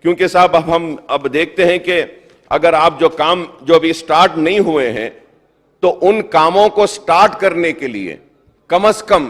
क्योंकि साहब अब देखते हैं कि अगर आप जो काम जो अभी स्टार्ट नहीं हुए हैं तो उन कामों को स्टार्ट करने के लिए कम से कम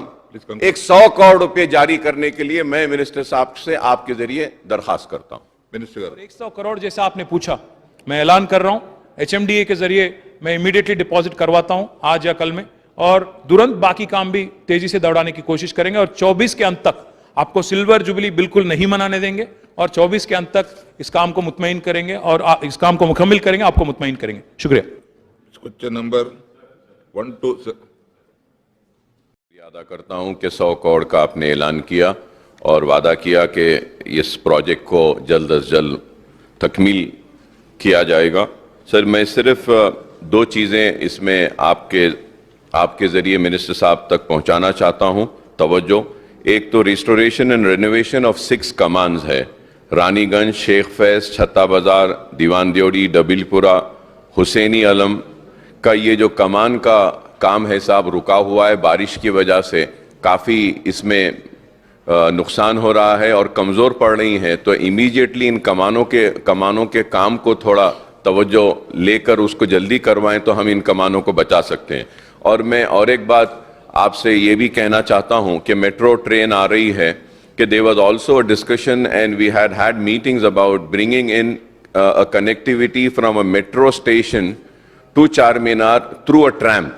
एक 100 करोड़ रुपए जारी करने के लिए मैं मिनिस्टर साहब से आपके जरिए दरखास्त करता हूं। मिनिस्टर 100 करोड़ जैसा आपने पूछा, मैं ऐलान कर रहा हूं HMDA के जरिए मैं इमीडिएटली डिपॉजिट करवाता हूं आज या कल में, और तुरंत बाकी काम भी तेजी से दौड़ाने की कोशिश करेंगे और 24 के अंत तक आपको सिल्वर जुबली बिल्कुल नहीं मनाने देंगे और 24 के अंत तक इस काम को मुतमईन करेंगे और इस काम को मुकम्मल करेंगे, आपको मुतमईन करेंगे। शुक्रिया। क्वेश्चन नंबर 1 2 अदा करता हूं कि 100 करोड़ का आपने ऐलान किया और वादा किया कि इस प्रोजेक्ट को जल्द अज जल्द तकमील किया जाएगा। सर, मैं सिर्फ 2 चीज़ें इसमें आपके ज़रिए मिनिस्टर साहब तक पहुंचाना चाहता हूं तवज्जो। एक तो रिस्टोरेशन एंड रेनोवेशन ऑफ 6 कमांस है, रानीगंज, शेख फैज, छत्ता बाजार, दीवान द्योड़ी, डबीलपुरा, हुसैनी आलम का ये जो कमान का काम है साहब रुका हुआ है, बारिश की वजह से काफ़ी इसमें नुकसान हो रहा है और कमज़ोर पड़ रही हैं, तो इमीडिएटली इन कमानों के काम को थोड़ा तवज्जो लेकर उसको जल्दी करवाएं तो हम इन कमानों को बचा सकते हैं। और मैं और एक बात आपसे ये भी कहना चाहता हूं कि मेट्रो ट्रेन आ रही है कि there was also a discussion and we had meetings about bringing in a connectivity from a metro station to Charminar through a tramp.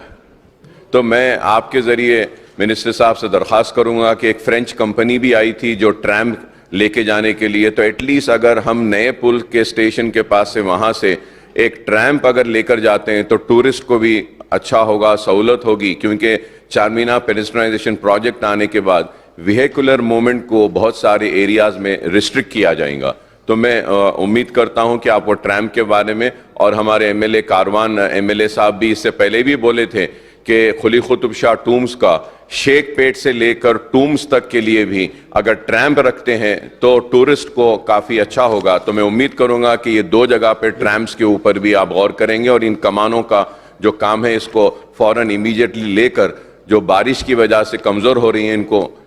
तो मैं आपके ज़रिए मिनिस्टर साहब से दरख्वास्त करूंगा कि एक फ्रेंच कंपनी भी आई थी जो ट्रैम लेके जाने के लिए, तो एटलीस्ट अगर हम नए पुल के स्टेशन के पास से वहां से एक ट्रैम्प अगर लेकर जाते हैं तो टूरिस्ट को भी अच्छा होगा, सहूलत होगी, क्योंकि चारमीनार पेडेस्ट्रियनाइजेशन प्रोजेक्ट आने के बाद व्हीकुलर मूवमेंट को बहुत सारे एरियाज में रिस्ट्रिक्ट किया जाएगा। तो मैं उम्मीद करता हूं कि आप वो ट्रैम्प के बारे में, और हमारे MLA कारवान MLA साहब भी इससे पहले भी बोले थे कि खुली कुतुब शाह टूम्स का शेख पेट से लेकर टूम्स तक के लिए भी अगर ट्रैम्प रखते हैं तो टूरिस्ट को काफ़ी अच्छा होगा। तो मैं उम्मीद करूंगा कि ये 2 जगह पे ट्रैम्प्स के ऊपर भी आप गौर करेंगे और इन कमानों का जो काम है इसको फौरन इमीडिएटली लेकर जो बारिश की वजह से कमज़ोर हो रही हैं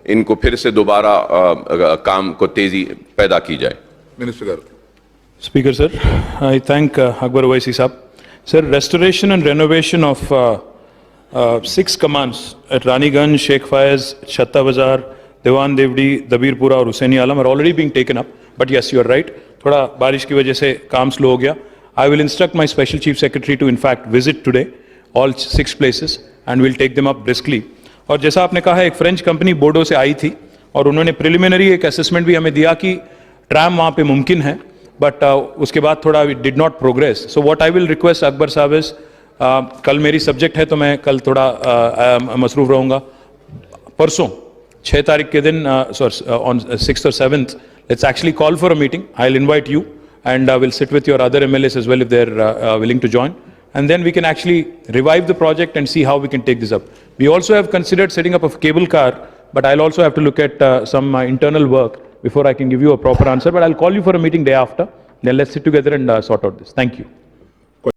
इनको फिर से दोबारा काम को तेज़ी पैदा की जाए। Minister speaker sir, I thank Akbar Owaisi sahab. Sir, restoration and renovation of 6 commands at Raniganj, Sheikh Faiz, Chatta Bazar, Diwan Devdi, Dabirpura और हुसैनी आलम are already being taken up. But yes, you are right. थोड़ा बारिश की वजह से काम स्लो हो गया. I will instruct my special chief secretary to in fact visit today all 6 places and we'll take them up briskly. और जैसा आपने कहा, एक फ्रेंच कंपनी बोर्डो से आई थी और उन्होंने प्रिलिमिनरी एक असेसमेंट भी हमें दिया कि ट्रैम वहाँ पे मुमकिन है, बट उसके बाद थोड़ा we did not progress. So what I will request Akbar साहब इज, कल मेरी सब्जेक्ट है तो मैं कल थोड़ा मसरूफ रहूँगा। परसों 6 तारीख के दिन on 6th or 7th let's actually call for a meeting. I'll invite you and we'll sit with your other MLAs as well if they're willing to join, and then we can actually revive the project and see how we can take this up. We also have considered setting up a cable car, but I'll also have to look at some internal work before I can give you a proper answer, but I'll call you for a meeting day after. Then let's sit together and sort out this. Thank you.